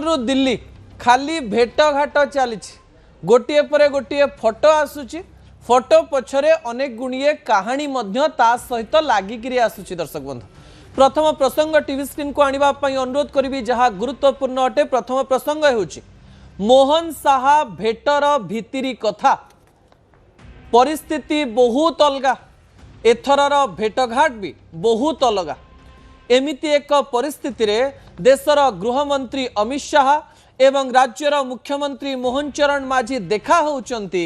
दिल्ली खाली भेटघाट चली गोटे पर गोटे फोटो आसूची फोटो पछरे अनेक गुणिए कहानी ता सहित लागिक आसूची। दर्शक बंधु प्रथम प्रसंग टीवी स्क्रीन को आनिबा पई अनुरोध करी जहाँ गुरुत्वपूर्ण अटे। प्रथम प्रसंग होउची मोहन साहा भेटर भितिरी कथा परिस्थिति बहुत अलगा एथरर भेटघाट भी बहुत अलगा। एमिति एक परिस्थिति रे देशर गृहमंत्री अमित शाह एवं राज्यर मुख्यमंत्री मोहन चरण माझी देखा होउचंती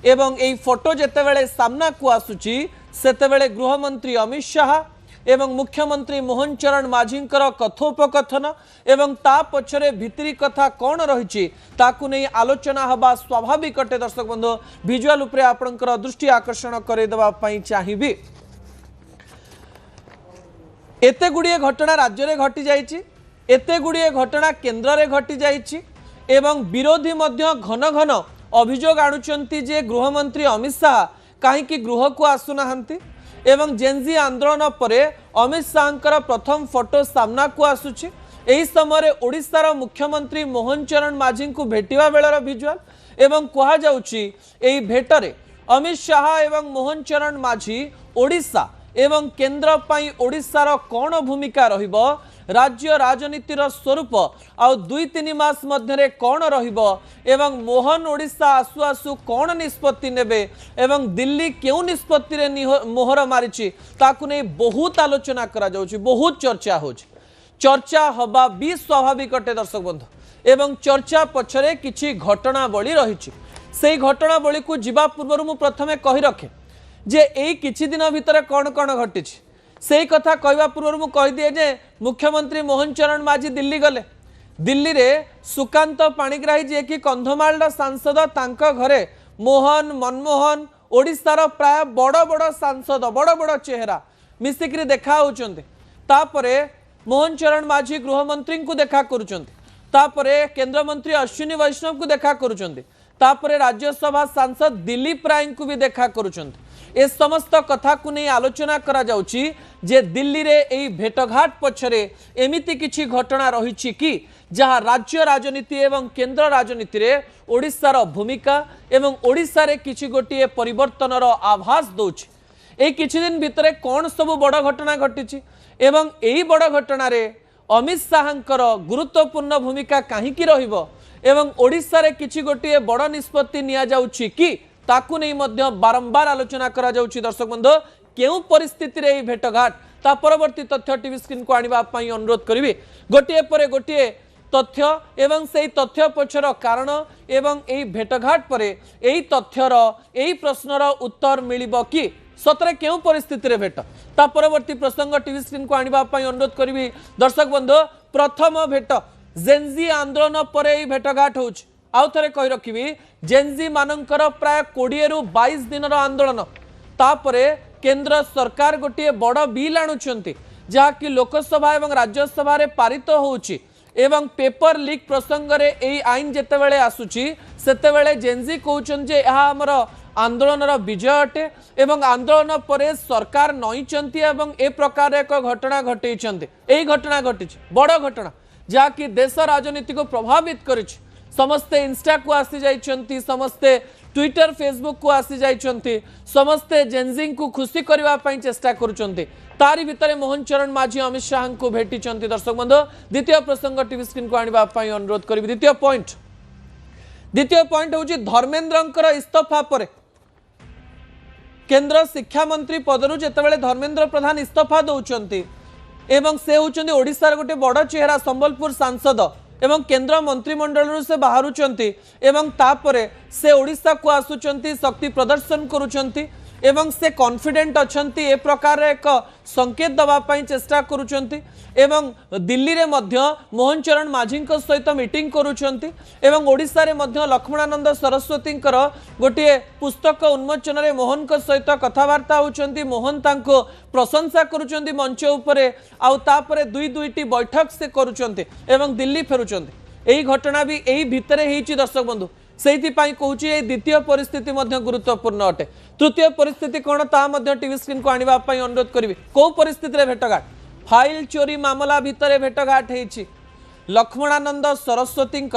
एवं एई फोटो जेतेबेले सामना को आसुची सेतेबेले गृहमंत्री अमित शाह एवं मुख्यमंत्री मोहन चरण माझींकर कथोपकथन एवं ता पछरे भितरी कथा कौन रही ताकू नहीं आलोचना हवा स्वाभाविक अटे। दर्शक बंधु विजुअल उपरे आपनकर दृष्टि आकर्षण करदेवा चाहिए। एते गुड़िए घटना राज्य में घटी जाइछि, एते गुड़िए घटना केन्द्र में घटी जाइछि एवं विरोधी मध्य घन घन अभियोग आणुचंती जे गृहमंत्री अमित शाह कहीं गृह को आसुनाहांती एवं जेनजी आंदोलन परे अमित शाहंकर प्रथम फोटो सामना को आसुछि। एही समय ओडिशार मुख्यमंत्री मोहन चरण माझी को भेटिवा बेलर विजुअल एवं कहा जाउछि एही भेटरे अमित शाह एवं मोहन चरण माझी ओडिशा एवं केन्द्र पाई ओडिशार कौन भूमिका रहिबो राज्य राजनीतिर स्वरूप आउ 2-3 मास मध्यरे कौन रहिबो एवं मोहन ओडिशा आसु आसु कौन निष्पत्ति नेबे एवं दिल्ली क्यों निष्पत्ति रे मोहर मारिछि ताकू नै बहुत आलोचना करा जाउछि, बहुत चर्चा होछि। चर्चा हवा भी स्वाभाविक अटे। दर्शक बंधु एवं चर्चा पछरे किछि घटनावली रहिछि। सेही घटनावली को जिबा पूर्व मु प्रथमे कहि रखे जे एई किछि दिन भितर कौन कौन घटिछि से कथा कहवा पूर्व मु कहि दिए जे मुख्यमंत्री मोहन चरण माझी दिल्ली गले। दिल्ली रे सुकांत पाणिग्राही जे कि कंधमाल सांसद तांका घरे मोहन मनमोहन ओडिशार प्राय बड़ बड़ सांसद बड़ बड़ चेहरा मिसिक्री देखा होउचंते। तापरे मोहन चरण माझी गृहमंत्री को देखा करूचंते, तापरे केंद्र मंत्री अश्विनी वैष्णव को देखा करूचंते, तापरे राज्यसभा सांसद दिलीप राय को भी देखा करूचंते। ए समस्त कथा को नहीं आलोचना करा जाउची जे दिल्ली रे एई भेटघाट पछरे एमिति किछि घटना रहिछि कि जहाँ राज्य राजनीति एवं केंद्र राजनीति रे ओडिशार भूमिका एवं ओडिशा रे किछि गोटिए परिवर्तनर आभास दउछि। ए किछि दिन भितरे कौन सब बड़ घटना घटिछि एवं एई बड़ घटना रे अमित शाहंकर गुरुत्वपूर्ण भूमिका काहीकि रहिबो एवं ओडिशा रे किछि गोटिए बड़ निष्पत्ति निया जाउछि कि ताकू नहीं मध्य बारंबार आलोचना करा जाउछि। दर्शक बंधु केउ परिस्थिति रे भेटघाट ता परवर्ती तथ्य टीवी स्क्रीन को आनिबा पई अनुरोध करिवि। गोटिए परे गोटिए तथ्य एवं सेही तथ्य पछर कारण एवं एही भेटघाट परे एही तथ्यर एही प्रश्नर उत्तर मिलिबो कि सतरे केउ परिस्थिति रे भेट ता परवर्ती प्रसंग टीवी स्क्रीन को आनिबा पई अनुरोध करिवि। दर्शक बंधु प्रथम भेट जेनजी आंदोलन परे एही भेटघाट होउछि। आउ थे कही रखी जेनजी मानकर प्राय 20 रु 22 दिन आंदोलन तापरे केंद्र सरकार गोटे बड़ बिल आणुचंती जहाँकि लोकसभा एवं राज्यसभा रे पारित होउची एवं पेपर लीक प्रसंग रे एई आईन जेतेबेले आसुची सेतेबेले जेनजी कहउचन जे एहा हमर आंदोलनर विजय अटे एवं आंदोलन परे सरकार नईचंती एवं ए प्रकार एक घटना घटैचंती। एई घटना घटिछि बड़ घटना जहाँकि देश राजनीति को प्रभावित करिछि। समस्ते इंस्टा को आसी जाइछंती, समस्ते ट्विटर फेसबुक को आसी जाइछंती, समस्ते जेनजिंग को खुशी करबा पई चेष्टा करूछंती। तारी भितरे मोहन चरण माझी अमित शाह को भेटिछंती। दर्शक बंधु द्वितीय प्रसंग टीवी स्क्रीन को आनिबा पई अनुरोध करिवि। द्वितीय पॉइंट होची धर्मेंद्रंकर इस्तीफा परे केंद्र शिक्षा मंत्री पदरु जेतेबेले धर्मेंद्र प्रधान इस्तीफा दउछंती एवं से होचंती ओडिसा रे गोटे बड़ चेहरा संबलपुर सांसद एवं केंद्र मंत्रिमंडल से बाहरुचंती एवं तापरे से ओडिशा को आसुचंती शक्ति प्रदर्शन करूचंती एवं से कॉन्फिडेंट अछंती ए प्रकार एक संकेत दबा पई चेष्टा करूचंती एवं दिल्ली रे मध्य मोहन चरण माझी सहित मीटिंग करूचंती एवं ओडिशा रे मध्य लक्ष्मणानंद सरस्वती गोटे पुस्तक उन्मोचन रे मोहन को सहित कथबार्ता होचंती। मोहन तांको प्रशंसा करूचंती मंच उपरे आउ तापरे दुईटी बैठक से करूचंती एवं दिल्ली फेरुचंती। एही घटना भी एही भितरे हेची। दर्शक बंधु से कहूँ द्वितीय परिस्थिति गुरुत्वपूर्ण अटे। तृतीय परिस्थिति कौन ता टीवी स्क्रीन को आनिबा पई अनुरोध करी। कौ परिस्थिति रे भेटघाट फाइल चोरी मामला भितर भेटघाट होइछि। लक्ष्मणानंद सरस्वती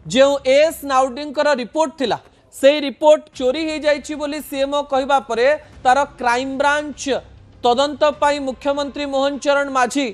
जो एएस नाउडींकर रिपोर्ट थिला से रिपोर्ट चोरी हो जाइछि बोली सीएमओ कहबा परे तार क्राइम ब्रांच तदंत पाई मुख्यमंत्री मोहन चरण माझी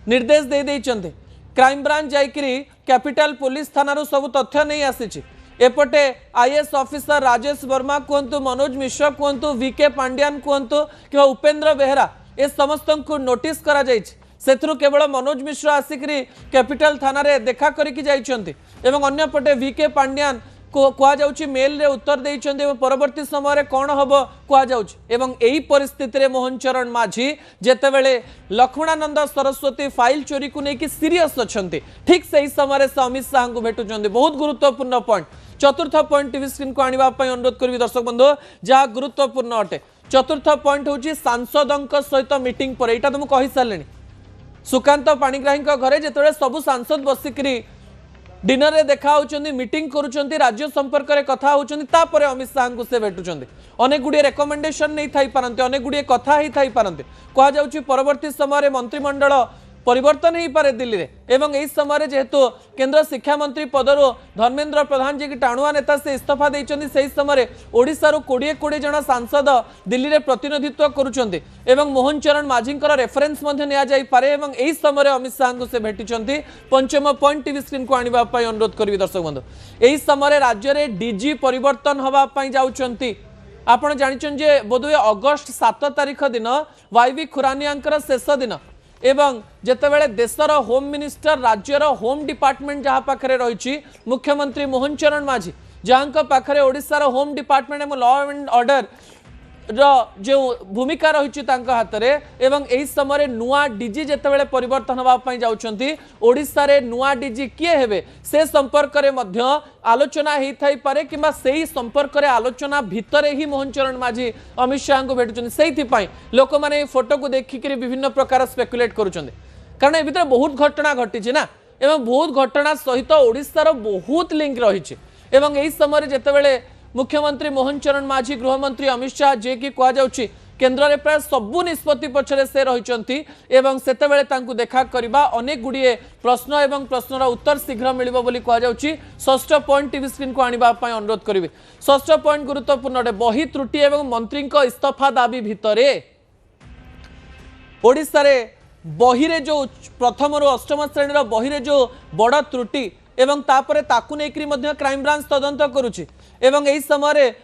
निर्देश दे देइचंते। क्राइम ब्रांच जाइकरी कैपिटल पुलिस थाना सब तथ्य नहीं आसी। एपटे आईएएस ऑफिसर राजेश वर्मा कहतु, मनोज मिश्र कहतु, वीके पांड्यान कहतु कि उपेंद्र बेहरा ए समस्त को नोटिस करा जाइछि। सेथुरु केवल मनोज मिश्र आसिकरी कैपिटल थाना रे देखा करिकि जाइछन्ति एवं अन्य पटे वीके पांड्यान को कुआ जाउछि मेल रे उत्तर देइछन्ति एवं परवर्ती समय रे कोन हबो कुआ जाउछि। एवं एही परिस्थिति रे मोहन चरण माझी जेतेबेले लक्ष्मणानंद सरस्वती फाइल चोरी को नेकी सीरियस अछन्ति, ठीक सही समय से अमित शाह को भेटुछन्ति। बहुत गुरुत्वपूर्ण पॉइंट। चतुर्थ पॉइंट टीवी स्क्रीन को आनिबा पई अनुरोध करबी दर्शक बंधु, जहाँ गुरुत्वपूर्ण अटे। चतुर्थ पॉइंट होछि सांसदों सहित मीटिंग पर। एटा तो मु कहि सारलेनी, सुकांत पाणिग्राही घरे जेतेबेले सबु सांसद बसिकरी डिनर रे देखा होचंदी, मीटिंग करूचंदी, राज्य संपर्क रे कथा होचंदी, तापरे अमित शाह को से भेटुचंदी। अनेक गुड़िए रेकमेंडेशन नहीं थाई पारंते, अनेक गुड़िए कथा ही थाई पारंते। कहा जाउछि परवर्ती समय मंत्रिमंडल परिवर्तन ही पारे दिल्ली रे। एवं एही समय जेहेतु केंद्र शिक्षा मंत्री पदरु धर्मेंद्र प्रधान जी की टाणुआ नेता से इस्तीफा देइचंदी, सेही समय ओडिसा रो 20 जन सांसद दिल्ली रे प्रतिनिधित्व करूचंदी एवं मोहन चरण माझींकर रेफरेंस मध्ये निया जाई पारे। एवं एही समय अमित शाह को से भेटिचंती। पंचम पॉइंट टीवी स्क्रीन को आनिबा पई अनुरोध करबी दर्शक बंधु, एही समय राज्य रे डीजी परिवर्तन हवा पई जाउचंती। आपण जानिचन जे बोधवे अगस्त 7 तारिख दिन वाईवी खुरानियांकर शेष दिन एवं जेतेबेले देशर होम मिनिस्टर राज्यर होम डिपार्टमेंट जहाँ पाखरे रही मुख्यमंत्री मोहन चरण माझी, जहाँ पाखरे ओडिशार होम डिपार्टमेंट एवं लॉ एंड ऑर्डर जो भूमिका रही हाथ में एवं एही समय नुआ डीजी जेतेबेले परिवर्तन होगापी जाउछंती, ओडिशा रे नुआ डीजी किए हेबे से संपर्क रे मध्य आलोचना हेई थाई पारे किंबा सेही संपर्क रे आलोचना भितरे ही मोहन चरण माझी अमित शाह को भेटुछंती। सेही पई लोक माने फोटो को देखिकरी विभिन्न प्रकार स्पेकुलेट करूछंती, कारण ए भितर बहुत घटना घटी ना एवं बहुत घटना सहित ओडिशार बहुत लिंक रही। एवं एही समय जेतेबेले मुख्यमंत्री मोहन चरण माझी गृहमंत्री अमित शाह जे कि कह जाउछि केंद्र रे प्राय सबु निष्पत्ति पछरे से रहिचंती एवं सेतेबेले तांकु देखा करबा अनेक गुड़िए प्रश्न एवं प्रश्नर उत्तर शीघ्र मिलिबो बोली कह जाउछि। षष्ठ पॉइंट टीवी स्क्रीन को आनिबा पई अनुरोध करिवे। षष्ठ पॉइंट गुरुत्वपूर्ण अटे। बही त्रुटि एवं मंत्री को इस्तीफा दाबी भितरे ओडिसा रे बही रे जो प्रथम रु अष्टम श्रेणी बही रे जो बड़ त्रुटि एवं तापरे ताकु नेकरी मध्य क्राइम ब्रांच तदंत करुछि एवं एही समय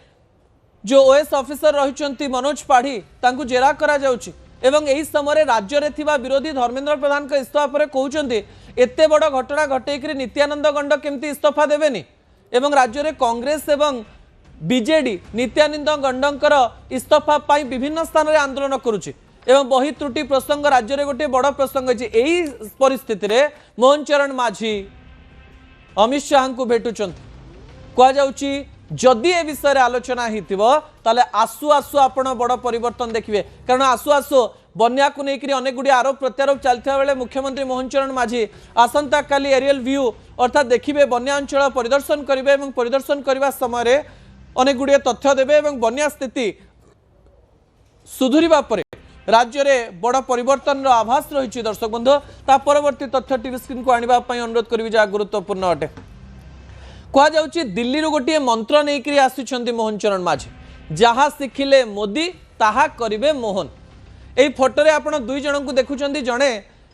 जो ओएस ऑफिसर रही मनोज पाढ़ी तांकु जेरा करा जाउछि एवं एही समय राज्य रे थिबा विरोधी धर्मेंद्र प्रधान के इस्तीफा पर कहउछंती एते बड़ घटना घटेकरी नित्यानंद गंड केमती इस्तीफा देबेनी एवं राज्य रे कांग्रेस एवं बीजेडी नित्यानंद गंडंकर इस्तीफा पाई विभिन्न स्थान रे आंदोलन करुछि एवं बही त्रुटि प्रसंग राज्य रे गोटे बड़ प्रसंग अछि। एही परिस्थिति रे मोहन चरण माझी अमित शाह को भेटुचंती। कह जाउछि जदि ए विषय आलोचना हितिबो ताले आसु आसु आपण बड़ परिवर्तन देखिबे, कारण आसु आसु बन्या को लेकर अनेक गुड़ी आरोप प्रत्यारोप चलता बेले मुख्यमंत्री मोहन चरण माझी आसंता काली एरियल व्यू अर्थात देखिबे बन्या अंचल परिदर्शन करिवे एवं परिदर्शन करबा समय रे अनेक गुड़ी तथ्य देबे एवं बन्या स्थिति सुधुरिबा परे राज्य रे बड़ परिवर्तन आभास रही। दर्शक बंधु ता परवर्ती तथ्य टीवी स्क्रीन को आनिबा पई अनुरोध करिवि जा गुरुत्वपूर्ण अटे। कह जाउछि दिल्ली रो गोटे मंत्र नेकरी आसिछंती मोहन चरण माझी, जहा शिखिले मोदी ताहा करिवे मोहन। एई फोटो रे आपण दुई जन को देखुछंती, जणे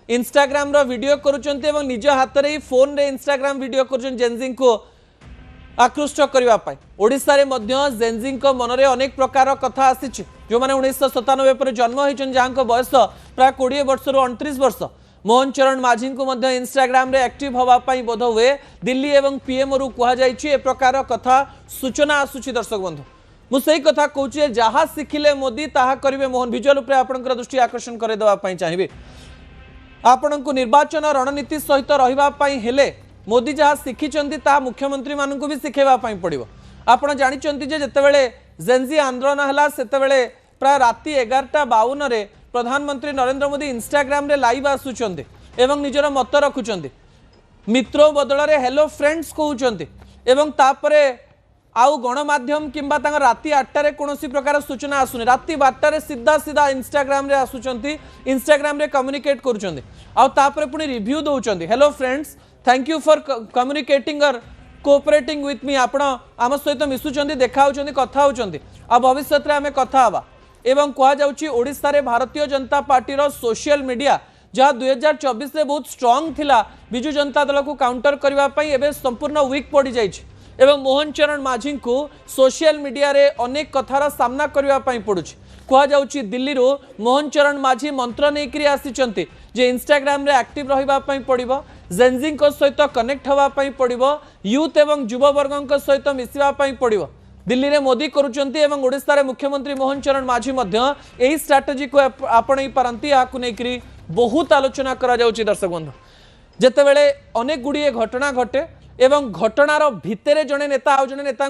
इंस्टाग्राम रो वीडियो करूछंती एवं निज हाथ रे फोन रे इंस्टाग्राम वीडियो करूछन जेनजिंग को आकृष्ट करबा पाई। ओडिसा रे मध्य जेनजिंग को मन रे अनेक प्रकार कथा आसिछि, जो माने 1997 पर जन्म होइछन, जहां बयस प्राय 20 वर्ष रु 29 वर्ष। मोहन चरण माझी को मध्य इंस्टाग्राम रे एक्टिव होगा बोध हुए दिल्ली एवं पीएम रु कह जाइछि ए प्रकार कथा सूचना आसुछि। दर्शक बंधु मु सही कथा कहूछि, जहा शिखिले मोदी ताहा करिवे मोहन। विजुअल उपरे आपनकर दृष्टि आकर्षण करे देबा पई चाहिबे। आपनकु निर्वाचन रणनीति सहित रहिबा पई हेले मोदी जहा शिखिचंती ताहा मुख्यमंत्री मानकु भी शिखेबा पई पड़िबो। आपण जानिचंती जे जेतेबेले जेनजी आंदोलन हला सेतेबेले प्राय राति 11:52 रे प्रधानमंत्री नरेंद्र मोदी इंस्टाग्राम रे लाइव आसुचंती एवं निजर मत रखुचंती, मित्रों बदल रे हेलो फ्रेंड्स कहउचंती एवं तापरे आउ गणमाध्यम किंबा राति 8 कौन प्रकार सूचना आसुनी राति 12 सीधा सीधा इंस्टाग्राम रे आसुचंती इंस्टाग्राम रे कम्युनिकेट करूचंती आउे पुणी रिव्यू दौरान hello friends thank you for communicating और कोऑपरेटिंग विथ मी आपण आम सहित मिसुचंती देखा कथा होचंती आ भविष्य में आम कथा हवा एवं कह जाउची ओडिशा रे भारतीय जनता पार्टी रो सोशल मीडिया जहाँ 2024 में बहुत स्ट्रांग थिला बिजु जनता दल को काउंटर करने संपूर्ण वीक पड़ जाइए एवं मोहन चरण माझी को सोशल मीडिया रे अनेक कथार सामना करने पड़ुछि कहुच्छी दिल्ली रो मोहन चरण माझी मंत्र नहीं आसी जे इंस्टाग्राम रे एक्टिव रही पड़ो जेनजी सहित कनेक्ट होगापी पड़ो यूथ एवं युववर्ग सहित मिसवाई पड़ो दिल्ली में मोदी करुँचे ओडिशा रे मुख्यमंत्री मोहन चरण माझी यही स्ट्राटेजी को आपणई पारती या बहुत आलोचना करा जाउची दर्शक बंधु जेतेबेले अनेक गुड़िए घटना घटे एवं घटनार भितरे जड़े नेता आउ जड़े नेता